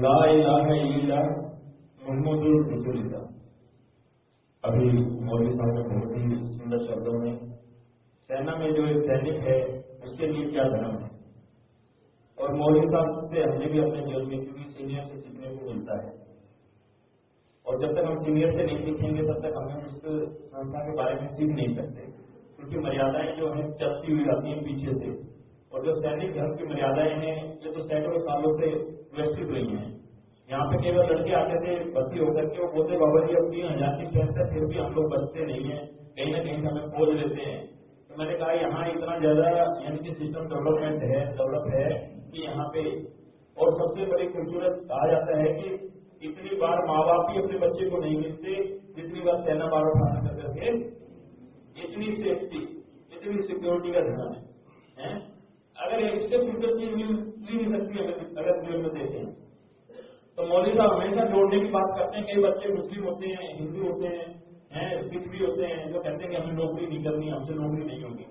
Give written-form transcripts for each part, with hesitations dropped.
ला इलाहा इल्लल्लाह मुहम्मदुर रसूलुल्लाह। अभी मौलवी साहब ने बहुत ही सुंदर शब्दों में सेना में जो एक सैनिक है उसके लिए क्या धर्म है, और मौलवी साहब से हमने भी अपने जीवन में, क्योंकि सीनियर से सीखने को मिलता है, और जब तक हम सीनियर से नहीं सीखेंगे तब तक हमें उस संस्था के बारे में सीख नहीं सकते, क्योंकि मर्यादाएं जो हैं चलती हुई आती हैं पीछे से, और जो सैनिक धर्म की मर्यादाएं हैं ये तो सैकड़ों सालों से व्यवस्थित रही हैं। यहाँ पे केवल लड़के आते थे भर्ती होकर के, वो बोलते बाबा जी अब 3000 की स्ट्रेंथ है, फिर भी हम लोग बचते नहीं है, कहीं ना कहीं हमें खोज लेते हैं। तो मैंने कहा यहाँ इतना ज्यादा यानी कि सिस्टम डेवलप है कि यहाँ पे, और सबसे बड़ी खूबसूरत कहा जाता है कि इतनी बार माँ बाप भी अपने बच्चे को नहीं मिलते जितनी बार सेना बार उठाना कर करके, इतनी सेफ्टी, इतनी सिक्योरिटी का ध्यान है। अगर इससे खूबसूरत चीज मिल नहीं सकती अगर जीवन में देखें तो। मौलवी साहब हमेशा जोड़ने की बात करते हैं। कई बच्चे मुस्लिम होते हैं, हिंदू होते हैं, सिख भी होते हैं, जो कहते हैं कि हमें नौकरी नहीं करनी, हमसे नौकरी नहीं होगी,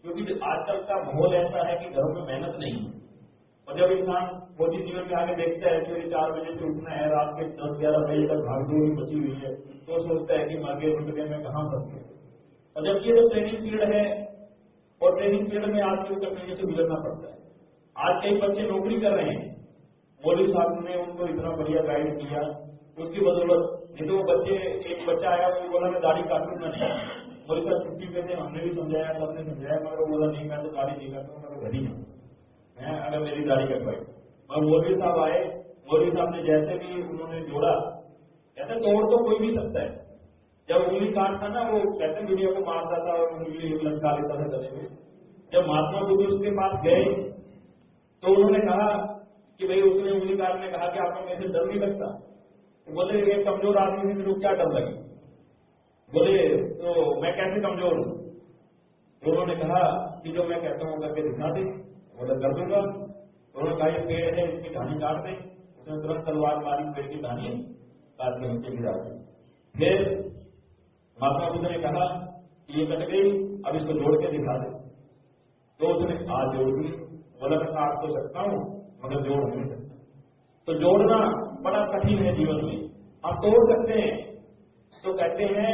क्योंकि आजकल का माहौल ऐसा है कि घरों में मेहनत नहीं है। और जब इंसान मोदी जीवन में आगे देखता है कि 4 बजे से उठना है, रात के 10-11 बजे तक भागदौड़ बची हुई है, तो सोचता है कि मर गए उठ गए, मैं कहाँ फंस गया। और जब ये जो ट्रेनिंग पीरियड है, और ट्रेनिंग पीरियड में आज के कम्युनिटी से गुजरना पड़ता है। आज कई बच्चे नौकरी कर रहे हैं, मौलवी साहब ने उनको इतना बढ़िया गाइड किया, उसकी बदौलत। नहीं तो वो बच्चे, एक बच्चा आया वो बोला मैं दाढ़ी काटूंगा नहीं, मौलवी साहब छुट्टी पे थे, हमने भी समझाया, सबने समझाया, मगर बोला नहीं मैं तो दाढ़ी नहीं काटूंगा, मैं तो घर ही हूँ अगर मेरी दाढ़ी कटवाई। और मौलवी साहब आए, मौलवी साहब ने जैसे भी उन्होंने जोड़ा, ऐसे तोड़ तो कोई भी सकता है। जब उंगली काटता ना, वो कहते दुनिया को मारता था और उंगली लटका लेता था गले में। जब महात्मा बुद्ध उसके पास गए तो उन्होंने कहा कि भाई, उसने उंगली काटने कहा कि आपको मेरे से डर नहीं लगता? तो बोले एक कमजोर आदमी से मेरे को क्या डर लगे? बोले तो मैं कैसे कमजोर हूं? तो उन्होंने कहा कि जो मैं कहता हूं करके दिखा दे। बोला कर दूंगा। तो उन्होंने कहा ये पेड़ है, इसकी टहनी काट दें। उसने तुरंत तलवार मारी, पेड़ की टहनी काट के नीचे गिरा दी। फिर महात्मा बुद्ध ने कहा कि ये कट गई, अब इसको जोड़ के दिखा दे। तो उसने हाथ जोड़ दी। बोला मैं काट तो सकता हूं मगर जोड़ नहीं सकता। तो जोड़ना बड़ा कठिन है जीवन में, हम तोड़ सकते हैं। तो कहते हैं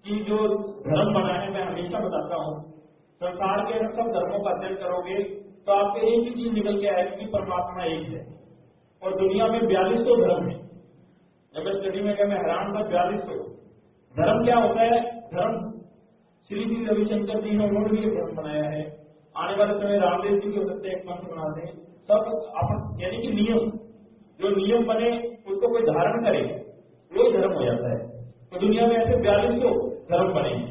कि जो धर्म बना है, मैं हमेशा बताता हूं, संसार के सब धर्मों का अध्ययन करोगे तो आपको एक ही चीज निकल के आएगी कि परमात्मा एक है। और दुनिया में 4200 धर्म है। जब मैं स्टडी में गया मैं हैरान था, 4200 धर्म क्या होता है? धर्म श्री रविशंकर जी ने, उन्होंने भी धर्म बनाया है। आने वाले समय रामदेव जी के हो सकते हैं एक मंत्र बनाते हैं। सब अपन यानी कि नियम, जो नियम बने उसको कोई धारण करे वो धर्म हो जाता है। तो दुनिया में ऐसे 4200 धर्म बने हैं।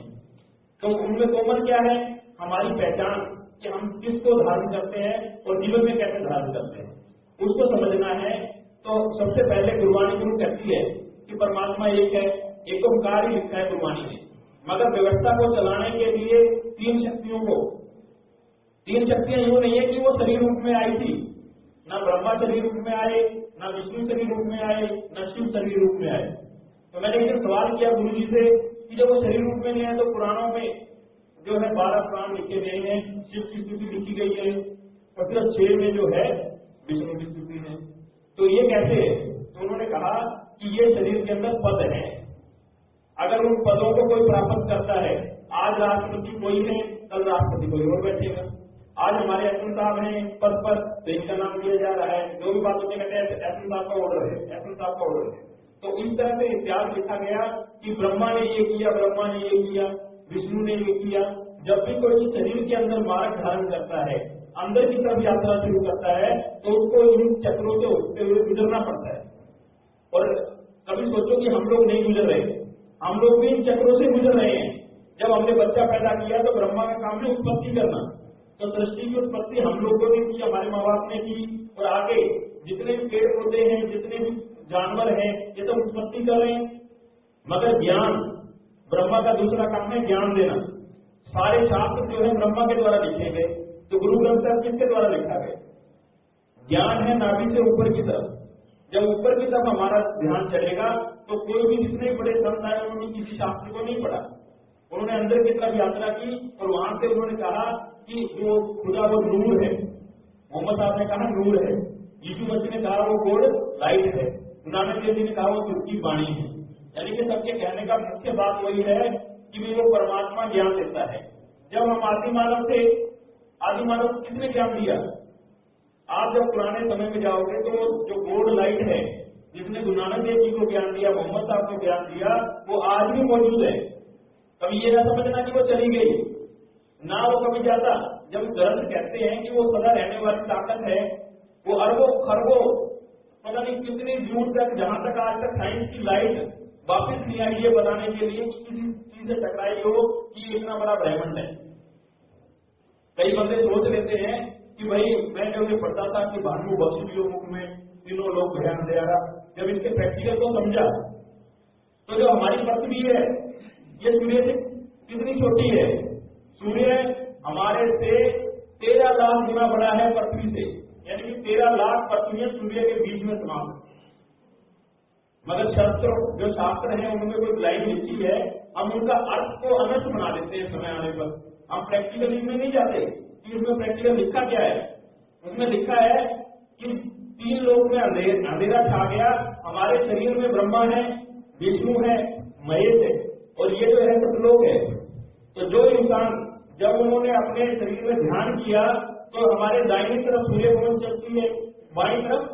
तो उनमें कॉमन क्या है? हमारी पहचान, कि हम किसको धारण करते हैं और जीवन में कैसे धारण करते हैं, उसको समझना है। तो सबसे पहले गुरबाणी गुरु कहती है कि परमात्मा एक है, एक ओंकार ही लिखा है गुरबाणी में। मगर व्यवस्था को चलाने के लिए 3 शक्तियों को, 3 शक्तियां यूं नहीं है कि वो शरीर रूप में आई थी, न ब्रह्मा शरीर रूप में आए, न विष्णु शरीर रूप में आए, न शिव शरीर रूप में आए। तो मैंने एक सवाल किया गुरु जी से कि जब वो शरीर रूप में नहीं आए तो पुराणों में जो है 12 पुराण लिखे गए हैं, शिव की स्तुति लिखी गई है, और सिर्फ 6 में जो है विष्णु की स्तुति है। तो ये कैसे है? तो उन्होंने कहा कि ये शरीर के अंदर पद है। अगर उन पदों को कोई प्राप्त करता है, आज राष्ट्रपति कोई है, कल राष्ट्रपति कोई और बैठेगा। आज हमारे एसएम साहब हैं पद पर, तो इनका नाम दिया जा रहा है। जो भी बात होती कहते हैं एसएम साहब का ऑर्डर है, एसएम साहब का ऑर्डर है। तो इस तरह से इतिहास लिखा गया कि ब्रह्मा ने ये किया, ब्रह्मा ने ये किया, विष्णु ने ये किया। जब भी कोई शरीर के अंदर मार्ग धारण करता है, अंदर की तरफ यात्रा शुरू करता है, तो उसको इन चक्रों से होते हुए गुजरना पड़ता है। और कभी सोचो कि हम लोग नहीं गुजर रहे, हम लोग भी इन चक्रों से गुजर रहे हैं। जब हमने बच्चा पैदा किया तो ब्रह्मा का काम है उत्पत्ति करना। तो सृष्टि की उत्पत्ति हम लोगों ने की, हमारे माँ बाप ने की, और आगे जितने भी पेड़ पौधे हैं, जितने भी जानवर हैं, ये सब उत्पत्ति कर रहे हैं। मगर ज्ञान, ब्रह्मा का दूसरा काम है ज्ञान देना। सारे शास्त्र जो है ब्रह्मा के द्वारा लिखे गए। तो गुरु ग्रंथ साहब किसके द्वारा लिखा गया? ज्ञान है नाभि से ऊपर की तरफ। जब ऊपर की तरफ हमारा ध्यान चलेगा तो कोई भी जितने बड़े संत आए उन्होंने किसी शास्त्र को नहीं पढ़ा, उन्होंने अंदर की तरफ यात्रा की, और वहां से उन्होंने कहा कि जो खुदा वो नूर है। मोहम्मद साहब ने कहा नूर है, यीशु मसीह ने कहा वो गॉड लाइट है। गुरु नानक देव जी ने कहा वो तुर्की वाणी है, यानी कि सबके कहने का मुख्य बात वही है कि भी वो परमात्मा ज्ञान देता है। जब हम आदि मानव थे, आदि मानव को किसने ज्ञान दिया? आप जब पुराने समय में जाओगे तो जो गोल्ड लाइट है जिसने गुरु नानक देव जी को ज्ञान दिया, मोहम्मद साहब को ज्ञान दिया, वो आज भी मौजूद है। कभी ये ना समझना कि वो चली गई, ना वो कभी जाता। जब ग्रंथ कहते हैं कि वो सदा रहने वाली ताकत है, वो अरबों खरबों पता नहीं कितनी दूर तक, जहां तक आज तक साइंस की लाइट वापस नहीं आई है बताने के लिए कि किसी चीज से टकराई हो कि इतना बड़ा ब्रह्मांड है। कई बंदे सोच लेते हैं कि भाई मैं जब ये पढ़ता था कि भानु बख्शी मुख में तीनों लोग भया अंधेरा, जब इसके प्रैक्टिकल को समझा तो जो हमारी पृथ्वी है ये सूर्य से कितनी छोटी है। सूर्य हमारे से 13 लाख गुना बड़ा है पृथ्वी से, यानी कि 13 लाख पृथ्वी सूर्य के बीच में समाप्त। मगर जो शास्त्र है उनमें कोई लाइन लिखी है, हम उनका अर्थ को अनर्थ बना देते हैं समय आने पर। हम प्रैक्टिकल में नहीं जाते कि उसमें प्रैक्टिकल लिखा क्या है। उसमें लिखा है कि 3 लोक में अंधेरा छा गया, हमारे शरीर में ब्रह्मा है, विष्णु है, महेश है, और ये जो है सतलोक है। तो जो इंसान जब उन्होंने अपने शरीर में ध्यान किया तो हमारे दाहिनी तरफ सूर्य पवन चलती है, बाईं तरफ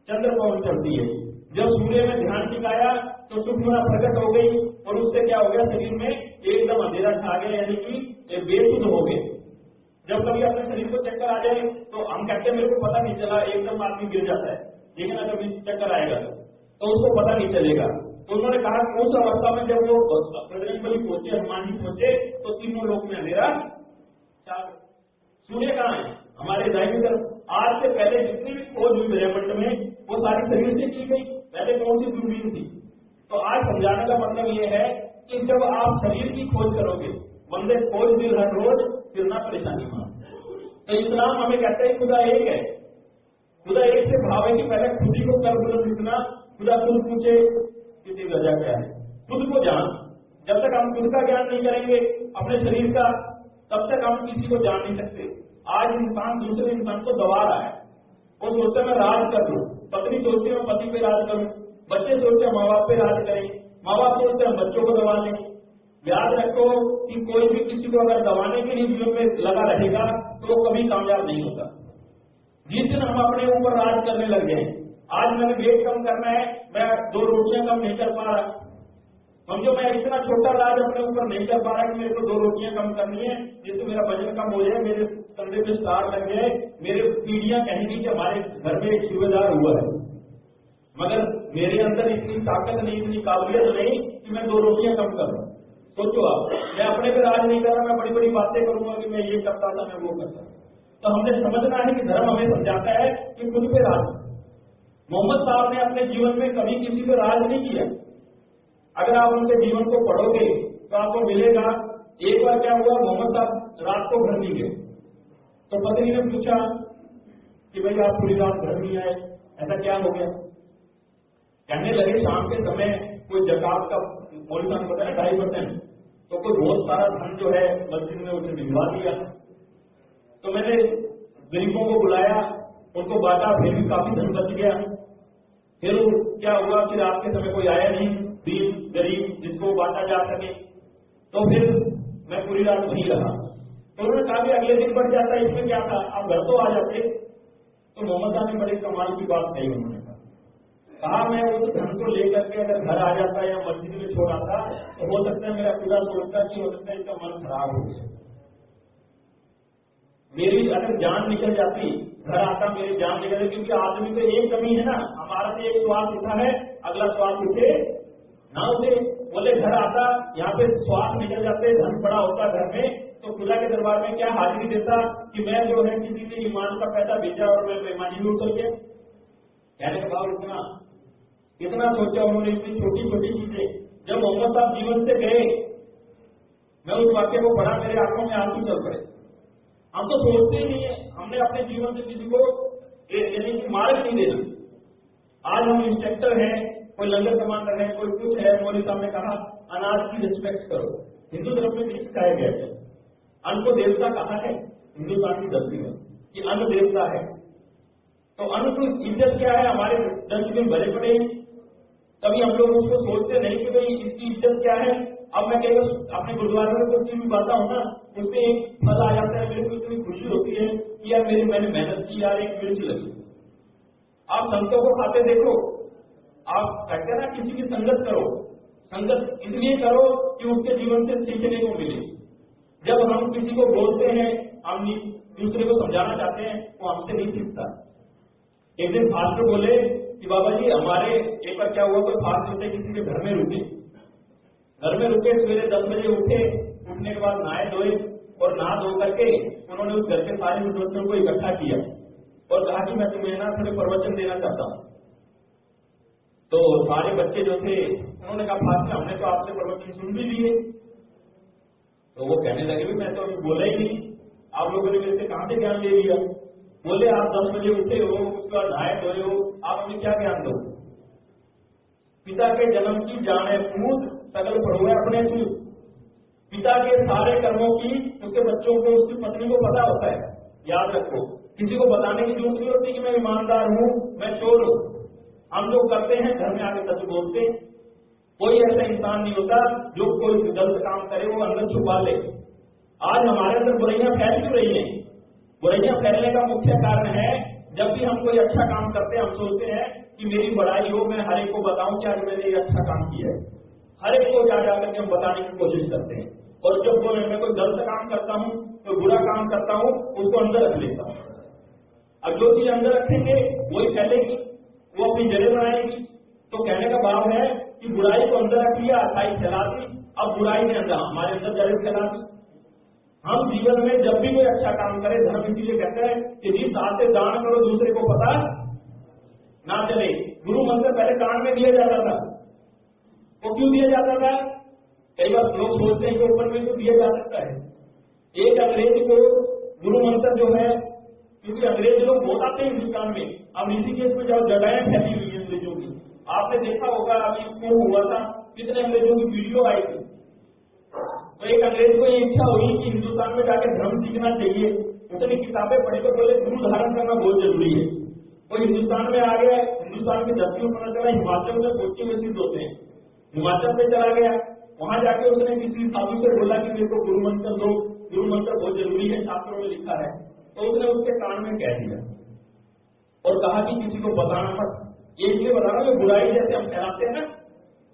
चंद्र पवन चलती है। जब सूर्य में ध्यान टिकाया तो सुखमना प्रकट हो गई और उससे क्या हो गया, शरीर में एकदम अंधेरा छा गया, यानी कि बेसुध हो गए। जब कभी अपने शरीर को चक्कर आ जाए तो हम कहते हैं मेरे को पता नहीं चला, एकदम आदमी गिर जाता है, लेकिन अगर कभी चक्कर आएगा तो उसको पता नहीं चलेगा। तो उन्होंने कहा कि उस अवस्था में जब वो बजरंगबली पहुंचे, हनुमान जी पहुंचे, तो तीनों लोक में अंधेरा छा गया। सूर्य कहाँ है? हमारे दाहिनी तरफ। आज से पहले जितनी भी खोज हुई ब्रह्मांड में वो सारी शरीर से की गई, पहले कौन सी दूरबीन थी? तो आज समझाने का मतलब ये है कि जब आप शरीर की खोज करोगे, बंदे खोज दिल हर रोज, फिर ना परेशानी मान। तो इस्लाम हमें कहते हैं खुदा एक है। खुदा एक से भाव है कि पहले खुद ही को कर बुलंद इतना, खुदा खुद पूछे किसी वजह क्या है, खुद को जान। जब तक हम खुद का ज्ञान नहीं करेंगे अपने शरीर का, तब तक हम किसी को जान नहीं सकते। आज इंसान दूसरे इंसान को दबा रहा है। वो सोचता है मैं राज कर लूं, पत्नी सोचती है मैं पति पे राज करूं, बच्चे सोचते हैं माँ बाप पे राज करें, माँ बाप सोचते हैं बच्चों को दबा लें। याद रखो कि कोई भी किसी को अगर दबाने के लिए जीवन में लगा रहेगा तो वो कभी कामयाब नहीं होता। जिस दिन हम अपने ऊपर राज करने लग गए, आज मैंने वेट कम करना है, मैं 2 रोटियां कम नहीं कर पा रहा, समझो मैं इतना छोटा राज अपने ऊपर नहीं कर पा रहा कि मेरे को 2 रोटियां कम करनी है, जिससे मेरा वजन कम हो जाए, मेरे कंधे पे स्टार लग जाए, मेरे पीढ़ियां कहेंगी कि हमारे घर में एक सूबेदार हुआ है, मगर मेरे अंदर इतनी ताकत नहीं, इतनी काबिलियत नहीं कि मैं 2 रोटियां कम कर रहा हूं। सोचो आप, मैं अपने पे राज नहीं कर रहा, मैं बड़ी बड़ी बातें करूंगा कि मैं ये करता था, मैं वो करता। तो हमने समझना है कि धर्म हमें समझाता है कि खुद पे राज। मोहम्मद साहब ने अपने जीवन में कभी किसी पे राज नहीं किया। अगर आप उनके जीवन को पढ़ोगे तो आपको मिलेगा, एक बार क्या हुआ, मोहम्मद साहब रात को घर नहीं गए, तो पत्नी ने पूछा कि भाई आप पूरी रात घर नहीं आए, ऐसा क्या हो गया? कहने लगे शाम के समय कोई जकात का मौलवी साहब बताया 2.5%, तो कोई बहुत सारा धन जो है मस्जिद में उसे भिजवा दिया। तो मैंने गरीबों को बुलाया, उनको बांटा, फिर भी काफी धन बच गया। फिर क्या हुआ कि रात के समय कोई आया नहीं, गरीब जिसको बांटा जा सके, तो फिर मैं पूरी रात वहीं रहा। तो उन्होंने कहा कि अगले दिन बढ़ जाता, इसमें क्या था, आप घर तो आ जाते। तो मोहम्मद साहब ने बड़ी कमाल की बात कही। उन्होंने कहा मैं उस धन को लेकर के अगर घर आ जाता या मस्जिद में छोड़ आता तो हो सकता है मेरा खुदा सोचता कि हो सकता है इसका मन खराब हो गया, मेरी अगर जान निकल जाती, घर आता मेरी जान निकल जाती। क्योंकि आदमी तो एक कमी है ना, हमारा तो एक श्वास उठा है, अगला श्वास उठे ना उठे। बोले घर आता, यहाँ पे श्वास निकल जाते, धन पड़ा होता घर में, तो खुदा के दरबार में क्या हाजिरी देता कि मैं जो है किसी ने ईमान का पैसा भेजा और मैं बेईमानी में उतर गया। कहने के बाद इतना सोचा उन्होंने, इतनी छोटी छोटी चीजें। जब मोहम्मद साहब जीवन से गए, मैं उस वाक्य को पढ़ा, मेरे आंखों में आंसू चल पड़े। हम तो सोचते ही नहीं है, हमने अपने जीवन से किसी को यानी कि मार्ग नहीं देना। आज हम इंस्पेक्टर हैं, कोई लंगर कमांडर है, कोई कुछ है। मौलवी साहब ने कहा अनाज की रिस्पेक्ट करो। हिंदू धर्म में नहीं सिखाया गया है। अन्न को देवता कहा है हिंदुस्तान की धरती में कि अन्न देवता है। तो अन्न की इज्जत क्या है, हमारे डस्टबिन भरे पड़े हैं, कभी हम लोग उसको सोचते नहीं कि भाई इसकी इज्जत क्या है। अब मैं केवल अपने गुरुद्वारे में कुछ चीज बताता हूँ ना, उसमें एक फल आ जाता है, मेरे को इतनी खुशी होती है कि यार मैंने मेहनत की, यार एक मिर्च लगी। आप संतों को खाते देखो, आप कहते हैं ना किसी की संगत करो, संगत इसलिए करो कि उसके जीवन से सीखने को मिले। जब हम किसी को बोलते हैं, हम दूसरे को समझाना चाहते हैं, वो हमसे नहीं सीखता। एक दिन फास्टर बोले कि बाबा जी हमारे एक बार क्या हुआ, कोई फास्ट होते किसी के घर में रुके, सवेरे 10 बजे उठे, उठने के बाद नहाए धोए और नहा धो करके उन्होंने उस घर के सारे सदस्यों को इकट्ठा किया और कहा कि मैं तुम्हें ना थोड़े प्रवचन देना चाहता हूँ। तो सारे बच्चे जो थे उन्होंने कहा फास्टर हमने तो आपसे प्रवचन सुन भी लिए। तो वो कहने लगे भी मैं तो अभी बोला ही नहीं, आप लोगों ने मेरे से कहां से ज्ञान ले लिया। बोले आप 10 बजे उठे हो, उसके बाद नहाए धोए हो, आप हमें क्या ज्ञान दो। पिता के जन्म की जाने पूत सकल पढ़ोए अपने सूत। पिता के सारे कर्मों की उसके बच्चों को, उसकी पत्नी को पता होता है, याद रखो। किसी को बताने की जरूरत नहीं होती कि मैं ईमानदार हूं, मैं चोर हूं। हम जो करते हैं घर में आगे सच बोलते हैं। कोई ऐसा इंसान नहीं होता जो कोई गलत काम करे वो अंदर छुपा ले। आज हमारे अंदर बुराइयां फैल क्यों रही हैं? बुराइयां फैलने का मुख्य कारण है, जब भी हम कोई अच्छा काम करते हैं हम सोचते हैं कि मेरी बड़ाई हो, मैं हर एक को बताऊं कि आज मैंने ये अच्छा काम किया है। हर एक को जा करके हम बताने की कोशिश करते हैं। और जब मैं कोई गलत काम करता हूं, कोई बुरा काम करता हूं, उसको अंदर रख लेता हूं। अब जो चीज अंदर रखेंगे वही फैलेगी, वो अपनी जड़ें बनाएगी। तो कहने का भाव है कि बुराई को अंदर रख लिया, अच्छाई फैला दी, अब बुराई ने अंदर हमारे अंदर जड़ें फैला दी। हम जीवन में जब भी कोई अच्छा काम करें, धर्म इसीलिए कहते हैं कि जिस हाथ से दान करो दूसरे को पता ना चले। गुरु मंत्र पहले कान में दिया जाता था, वो क्यों दिया जाता था? कई बार लोग सोचते हैं कि ऊपर में तो दिया जा सकता है। एक अंग्रेज को गुरु मंत्र जो है, क्योंकि अंग्रेज लोग बहुत आते हैं हिंदुस्तान में, अब ऋषिकेश में जब जगहें फैली हुई है अंग्रेजों की, आपने देखा होगा अभी कुंभ हुआ था, कितने अंग्रेजों की वीडियो आई थी। तो एक अंग्रेज को ये इच्छा हुई कि हिंदुस्तान में जाकर धर्म सीखना चाहिए, उसने किताबें पढ़ी तो बोले गुरु धारण करना बहुत जरूरी है। वो हिंदुस्तान में आ गया, हिंदुस्तान की धरती को पता चला हिमाचल में कोच्चि में सिद्ध होते हैं, हिमाचल में चला गया। वहां जाके उसने किसी साधु से बोला कि मेरे को गुरु मंत्र दो, गुरु मंत्र बहुत जरूरी है, शास्त्रों में लिखा है। तो उसने उसके कान में कह दिया और कहा कि किसी को बताना मत। ये इसलिए बता रहा हूं, बुराई जैसे हम फैलाते हैं ना,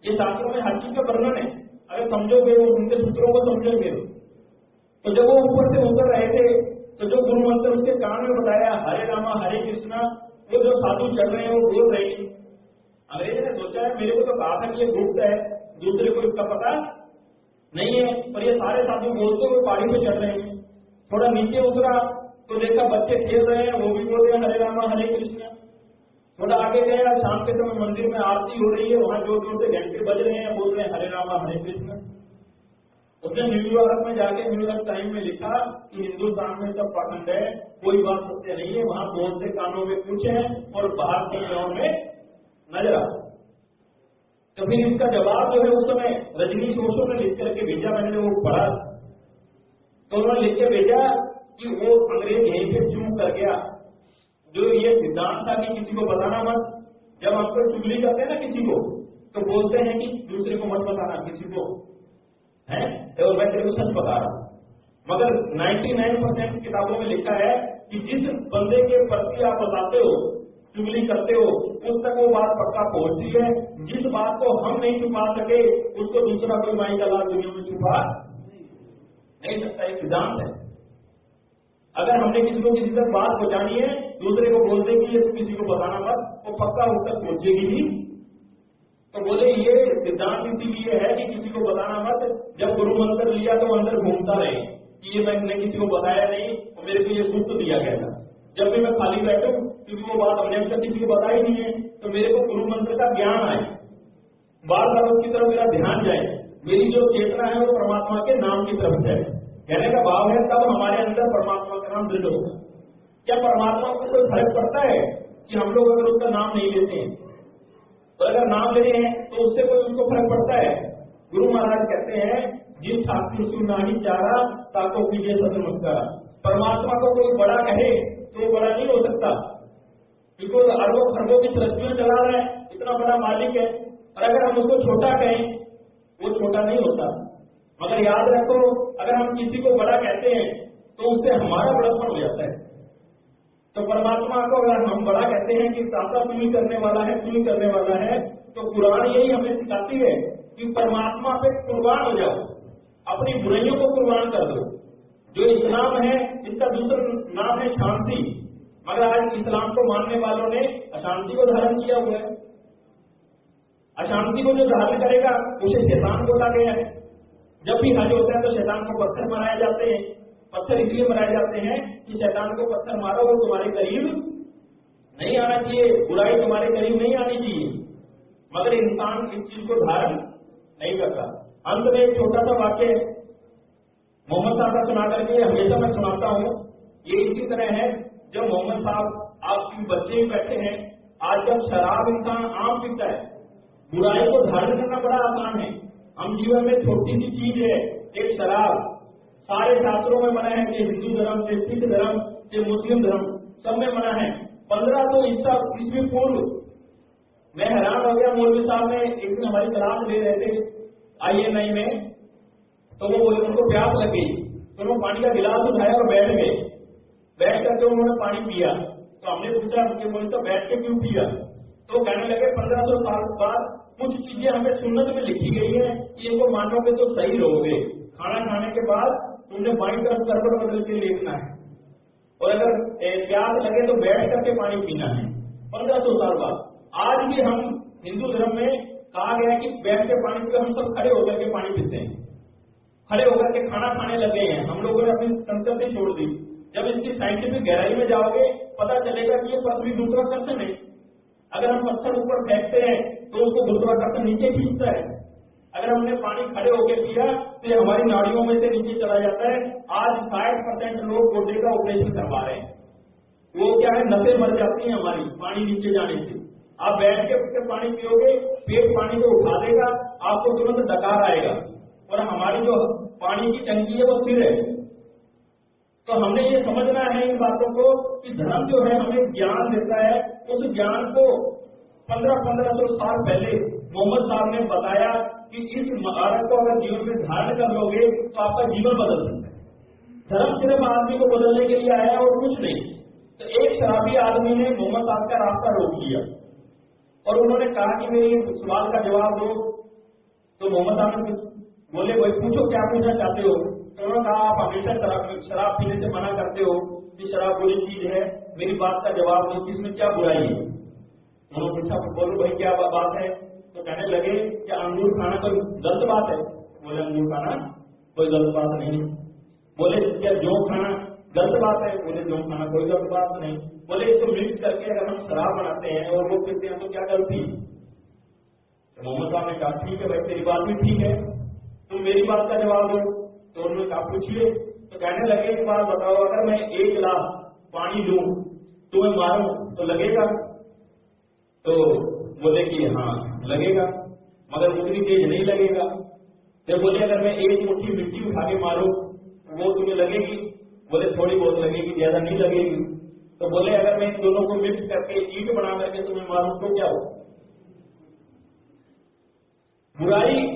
ये शास्त्रों में हर चीज का वर्णन है। अगर समझोगे वो उनके सूत्रों को समझेंगे। तो जब वो ऊपर से उतर रहे थे तो जो गुरु मंत्र उसके कान में बताया, हरे रामा हरे कृष्णा, वो जो साधु चल रहे हैं वो बोल रहे हैं। अंग्रेज ने सोचा है मेरे को तो कहा था कि ये गुप्त है, दूसरे को इसका पता नहीं है, पर ये सारे साधु बोलते हुए पहाड़ी पे चढ़ रहे हैं। थोड़ा नीचे उतरा तो देखा बच्चे खेल रहे हैं, वो भी बोल रहे हैं हरे रामा हरे कृष्णा। थोड़ा आगे गया, शाम के समय मंदिर में आरती हो रही है, वहां जोर जोर से घंटे बज रहे हैं, बोल रहे हैं हरे रामा हरे कृष्ण। उसने न्यूयॉर्क में जाके न्यूयॉर्क टाइम में लिखा कि हिंदुस्तान में सब पाखंड है, कोई बात सत्य नहीं है, वहां बोलते कानों में कुछ है और बाहर के गाँव में नजर आता। तो फिर इसका जवाब जो है उस समय रजनीश ओशो ने लिख करके भेजा, मैंने वो पढ़ा तो उन्होंने लिख के भेजा कि वो अंग्रेज यहीं पे चूक कर गया। जो ये सिद्धांत था कि किसी को बताना मत, जब आप कोई चुगली करते हैं ना किसी को तो बोलते हैं कि दूसरे को मत बताना किसी को, है और मैं तेरे को सच बता रहा हूं। मगर 99% किताबों में लिखा है कि जिस बंदे के प्रति आप बताते हो, चुगली करते हो, उस तक वो बात पक्का पहुंचती है। जिस बात को हम नहीं छुपा सके उसको दूसरा कोई माई का लाल दुनिया में छुपा नहीं सकता। एक सिद्धांत है। अगर हमने किसी को किसी तक बात पहुंचानी है, दूसरे को बोल दे कि ये तो किसी को बताना मत, वो पक्का उस तक पहुंचेगी ही। तो बोले ये सिद्धांत इसीलिए है कि किसी को बताना मत। जब गुरु मंत्र लिया तो अंदर घूमता रहे कि ये मैंने किसी को बताया नहीं और मेरे को ये गुप्त दिया गया था। जब भी मैं खाली बैठूं, क्योंकि वो बात हमने अब तक किसी को बताई नहीं है, तो मेरे को गुरु मंत्र का ज्ञान आए, बार बार उसकी तरफ मेरा ध्यान जाए, मेरी जो चेतना है वो परमात्मा के नाम की तरफ जाए। कहने का भाव है तब हमारे अंदर परमात्मा का नाम दृढ़ होगा। क्या परमात्मा को कोई फर्क पड़ता है कि हम लोग अगर उसका नाम नहीं लेते हैं? तो अगर नाम ले रहे हैं तो उससे कोई उसको फर्क पड़ता है? गुरु महाराज कहते हैं जिस ठाकुर से नाही चारा ताको कीजिए सदनमस्कारा। परमात्मा को कोई बड़ा कहे तो वो बड़ा नहीं हो सकता, क्योंकि वो अरबों खरबों की सृष्टियां चला रहा है, इतना बड़ा मालिक है। और अगर हम उसको छोटा कहें, वो छोटा नहीं होता। मगर याद रखो, अगर हम किसी को बड़ा कहते हैं तो उससे हमारा बड़ापन हो जाता है। तो परमात्मा को अगर हम बड़ा कहते हैं कि साता तू ही करने वाला है, तू ही करने वाला है, तो कुरान यही हमें सिखाती है कि परमात्मा पे कुर्बान हो जाओ, अपनी बुराइयों को कुर्बान कर दो। जो इस्लाम है इसका दूसरा नाम है शांति, मगर आज इस्लाम को मानने वालों ने अशांति को धारण किया हुआ है। अशांति को जो धारण करेगा उसे शैतान बोला गया है। जब भी हज होता है तो शैतान को पत्थर माराए जाते हैं। पत्थर इसलिए मराए जाते हैं कि शैतान को पत्थर मारो वो तुम्हारे करीब नहीं आना चाहिए, बुराई तुम्हारे करीब नहीं आनी चाहिए, मगर इंसान इस चीज को धारण नहीं करता। अंत में एक छोटा सा वाक्य मोहम्मद साहब का सुना करके हमेशा मैं सुनाता हूँ। ये इसी तरह है, जब मोहम्मद साहब आपके बच्चे ही बैठे हैं, आज जब शराब इंसान आम पीता है, बुराई को धारण करना बड़ा आसान है। हम जीवन में छोटी सी चीज है एक शराब, सारे शास्त्रों में मना है कि हिंदू धर्म से सिख धर्म से मुस्लिम धर्म सब में मना है। 1500 ईस्वी पूर्व मैं हैरान हो गया, मौलवी साहब ने एक दिन हमारी क्लास ले रहे थे INI में, तो वो बोले उनको प्यास लग गई, तो उन्होंने पानी का गिलास उठाया और बैठ गए। बैठ करके उन्होंने पानी पिया, तो हमने पूछा कि बोले तो बैठ के क्यों पिया? तो कहने लगे 1500 साल बाद कुछ चीजें हमें सुन्नत में लिखी गई है कि इनको मानोगे तो सही रहोगे। खाना खाने के बाद तुमने बाईं तरफ करवट बदल के लेटना है, और अगर प्यास लगे तो बैठ करके पानी पीना है। 1500 साल बाद आज भी हम हिंदू धर्म में कहा गया कि बैठ के पानी पीते, हम सब खड़े होकर के पानी पीते हैं, खड़े होकर के खाना खाने लगे हैं। हम लोगों ने अपनी संस्कृति छोड़ दी। जब इसकी साइंटिफिक गहराई में जाओगे पता चलेगा कि ये पृथ्वी गुरुत्वाकर्षण है। अगर हम पत्थर ऊपर फेंकते हैं तो उसको गुरुत्वाकर्षण नीचे खींचता है। अगर हमने पानी खड़े होकर पिया तो ये हमारी नाड़ियों में से नीचे चला जाता है। आज 60% लोग गोड्डे का ऑपरेशन करवा रहे हैं। वो क्या है, नसें मर जाती हैं हमारी पानी नीचे जाने से। आप बैठ के पानी पियोगे, पेट पानी को उठा देगा, आपको तुरंत डकार आएगा, और हमारी जो पानी की टंकी है वो स्थिर है। तो हमने ये समझना है इन बातों को कि धर्म जो है हमें ज्ञान देता है। उस ज्ञान को 1500 साल पहले मोहम्मद साहब ने बताया कि इस महारत को अगर जीवन में धारण कर लोगे तो आपका जीवन बदल सकता है। धर्म सिर्फ आदमी को बदलने के लिए आया और कुछ नहीं। तो एक शराबी आदमी ने मोहम्मद साहब का रास्ता रोक लिया और उन्होंने कहा कि मेरी सवाल का जवाब दो। तो मोहम्मद साहब ने बोले, भाई पूछो क्या पूछना चाहते हो? तो उन्होंने कहा, आप हमेशा शराब पीने से मना करते हो कि शराब बुरी चीज है, मेरी बात का जवाब दो, इसमें क्या बुराई है? उन्होंने पूछा, बोलो भाई क्या बात है? तो कहने लगे कि अंगूर खाना कोई गलत बात है? बोले अंगूर खाना कोई गलत बात नहीं। बोले क्या जौ खाना गलत बात है? बोले जौ खाना कोई गलत बात नहीं। बोले इसको मिक्स करके अगर हम शराब बनाते हैं और वो पीते हैं तो क्या गलती? तो मोहम्मद साहब ने कहा, ठीक है भाई तेरी बात भी ठीक है, तुम मेरी बात का जवाब दो। तो उन्होंने कहा पूछिए। तो कहने लगे, एक बात बताओ, अगर मैं 1 गिलास पानी लूं तुम्हें मारूं तो लगेगा? तो बोले कि हाँ लगेगा, मगर उतनी तेज नहीं लगेगा। जब बोले अगर मैं 1 मुट्ठी मिट्टी उठा के मारूं वो तुम्हें लगेगी? बोले थोड़ी बहुत लगेगी, ज्यादा नहीं लगेगी। तो बोले अगर मैं इन दोनों को मिक्स करके ईंट बना करके तुम्हें मारूं तो क्या हो? बुराई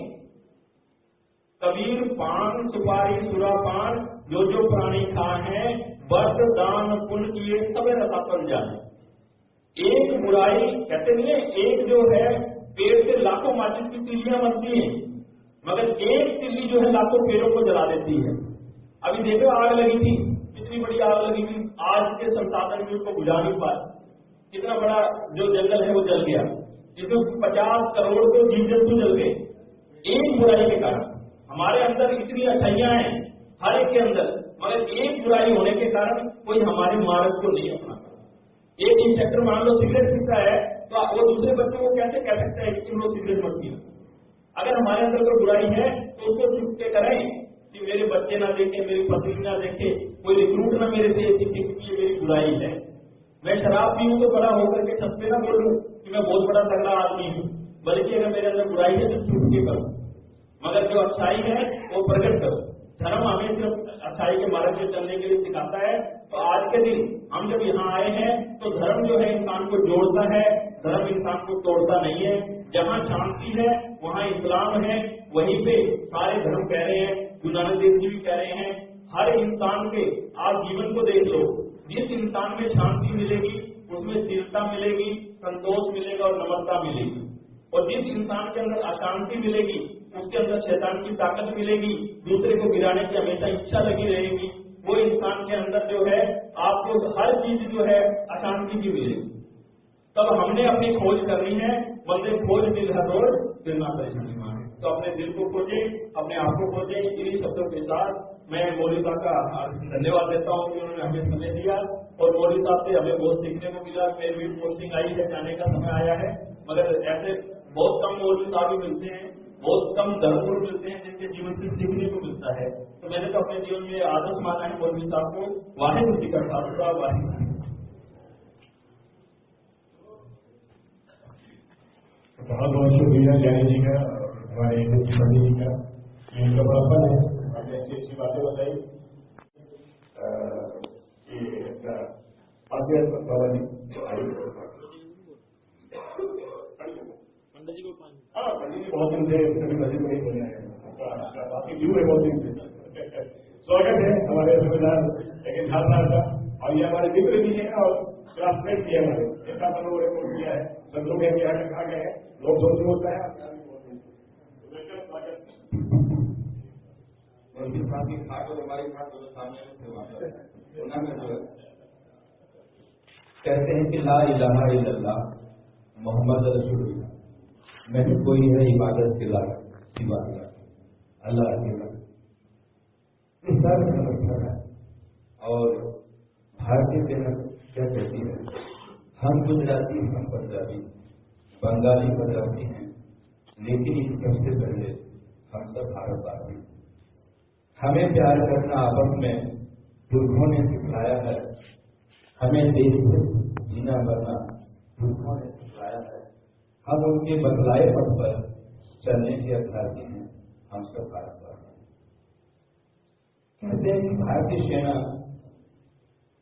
कबीर पान सुपारी सुरापान जो जो प्राणी खाए व्रत दान पुण्य किए सबे रसातन जाने। एक बुराई कहते नहीं है, एक जो है पेड़ से लाखों माचिस की तिल्लियां बनती हैं, मगर एक तिल्ली जो है लाखों पेड़ों को जला देती है। अभी देखो आग लगी थी, कितनी बड़ी आग लगी थी, आज के संसाधन भी उसको बुझा नहीं पाए। कितना बड़ा जो जंगल है वो जल गया, जिसमें 50 करोड़ तो जीव जंतु जल गए एक बुराई के कारण। हमारे अंदर इतनी अच्छाइयां हैं हर एक के अंदर, मगर एक बुराई होने के कारण कोई हमारे मार्ग को नहीं अपनाता। एक इंस्पेक्टर मान लो सिगरेट पीता है तो वो दूसरे बच्चों को कैसे कह सकता है कि तुम लोग सिगरेट मत पियो? अगर हमारे अंदर कोई बुराई है तो उसको चुप के करें कि मेरे बच्चे ना देखे, मेरी पत्नी ना देखे, कोई रिक्रूट ना मेरे से सीखे कि ये मेरी बुराई है। मैं शराब पीऊं तो बड़ा होकर के छत पे ना बोलूं कि मैं बहुत बड़ा तगड़ा आदमी हूं, बल्कि अगर मेरे अंदर बुराई है तो चुप के करो, मगर जो अच्छाई है वो प्रकट करो। धर्म हमें सिर्फ अच्छाई के मार्ग में चलने के लिए सिखाता है। तो आज के दिन हम जब यहाँ आए हैं तो धर्म जो है इंसान को जोड़ता है, धर्म इंसान को तोड़ता नहीं है। जहाँ शांति है वहाँ इस्लाम है, वहीं पे सारे धर्म कह रहे हैं। गुरु नानक देव जी भी कह रहे हैं हर इंसान के, आप जीवन को देख लो, जिस इंसान में शांति मिलेगी उसमें स्थिरता मिलेगी, संतोष मिलेगा और नम्रता मिलेगी। और जिस इंसान के अंदर अशांति मिलेगी उसके अंदर शैतान की ताकत मिलेगी, दूसरे को गिराने की हमेशा इच्छा लगी रहेगी। वो इंसान के अंदर जो है आपको हर चीज जो है अशांति की मिलेगी। तब हमने अपनी खोज करनी है, बंदे खोज दिल हर रोज फिर ना परेशानी मांगे। तो अपने दिल को खोजे, अपने आप को खोजे। इन्हीं शब्दों के साथ मैं मौलवी साहब का धन्यवाद देता हूँ कि उन्होंने हमें समय दिया और मौलवी साहब से हमें बहुत सीखने को मिला। मेरी भी पोस्टिंग आई है, जाने का समय आया है, मगर ऐसे बहुत कम मौलवी साहब भी मिलते हैं, बहुत कम धर्मगुरु मिलते हैं जिनके जीवन से सीखने को मिलता है। तो मैंने तो अपने जीवन में आदर्श माना है मौलवी साहब को। वाहिगुरू जी का खालसा, वाहिगुरू। बहुत बहुत शुक्रिया ज्ञानी जी का और हमारे पंडित जी का, इनका बड़ापन है, हमने अच्छी अच्छी बातें बताई। बाबा जी पंडित जी बहुत दिन से कभी मस्जिद में नहीं बोले हैं, बाकी व्यू है बहुत दिन से। स्वागत है हमारे सूबेदार लेकिन खालसा का, और ये हमारे मित्र भी हैं और क्लासमेट भी है हमारे, ऐसा सब लोगों ने कोर्स किया है, सब लोग यहाँ कहा गए हैं, लोग सोचते होता है हमारी खास सामने कहते हैं कि ला इलाहा इल्लल्लाह मोहम्मद रसूलुल्लाह, नहीं कोई है इबादत के लायक सिवा अल्लाह अकेला। है और भारतीय सेना क्या कहती है, हम गुजराती, हम पंजाबी, बंगाली, मराठी हैं, लेकिन इन सबसे पहले हम सब भारतवासी। हमें प्यार करना आपस में पुरखों ने सिखाया है, हमें देश से जीना मरना पुरखों ने सिखाया है। हम उनके बतलाए पथ पर चलने के अभ्यासी हैं, हम सब भारतवासी। कहते हैं कि भारतीय सेना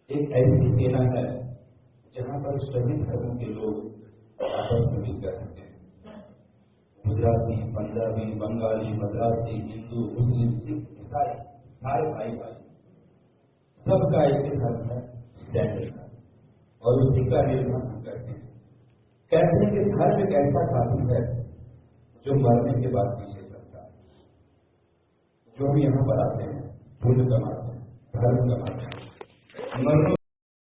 एक ऐसी सेना है जहां पर सभी धर्मों के लोग आपस में मिलकर रहते हैं। गुजराती, पंजाबी, बंगाली, मद्रासी, हिंदू, मुस्लिम, सिख, ईसाई, सारे भाई भाई, सबका एक धर्म है, स्टैंडर्ड है, और उसी का निर्माण हम करते हैं। कहते हैं कि धर्म एक ऐसा साथी है जो मरने के बाद पीछे चलता है। जो हम यहाँ पर आते हैं, पुण्य कमाते हैं, धर्म कमाते हैं,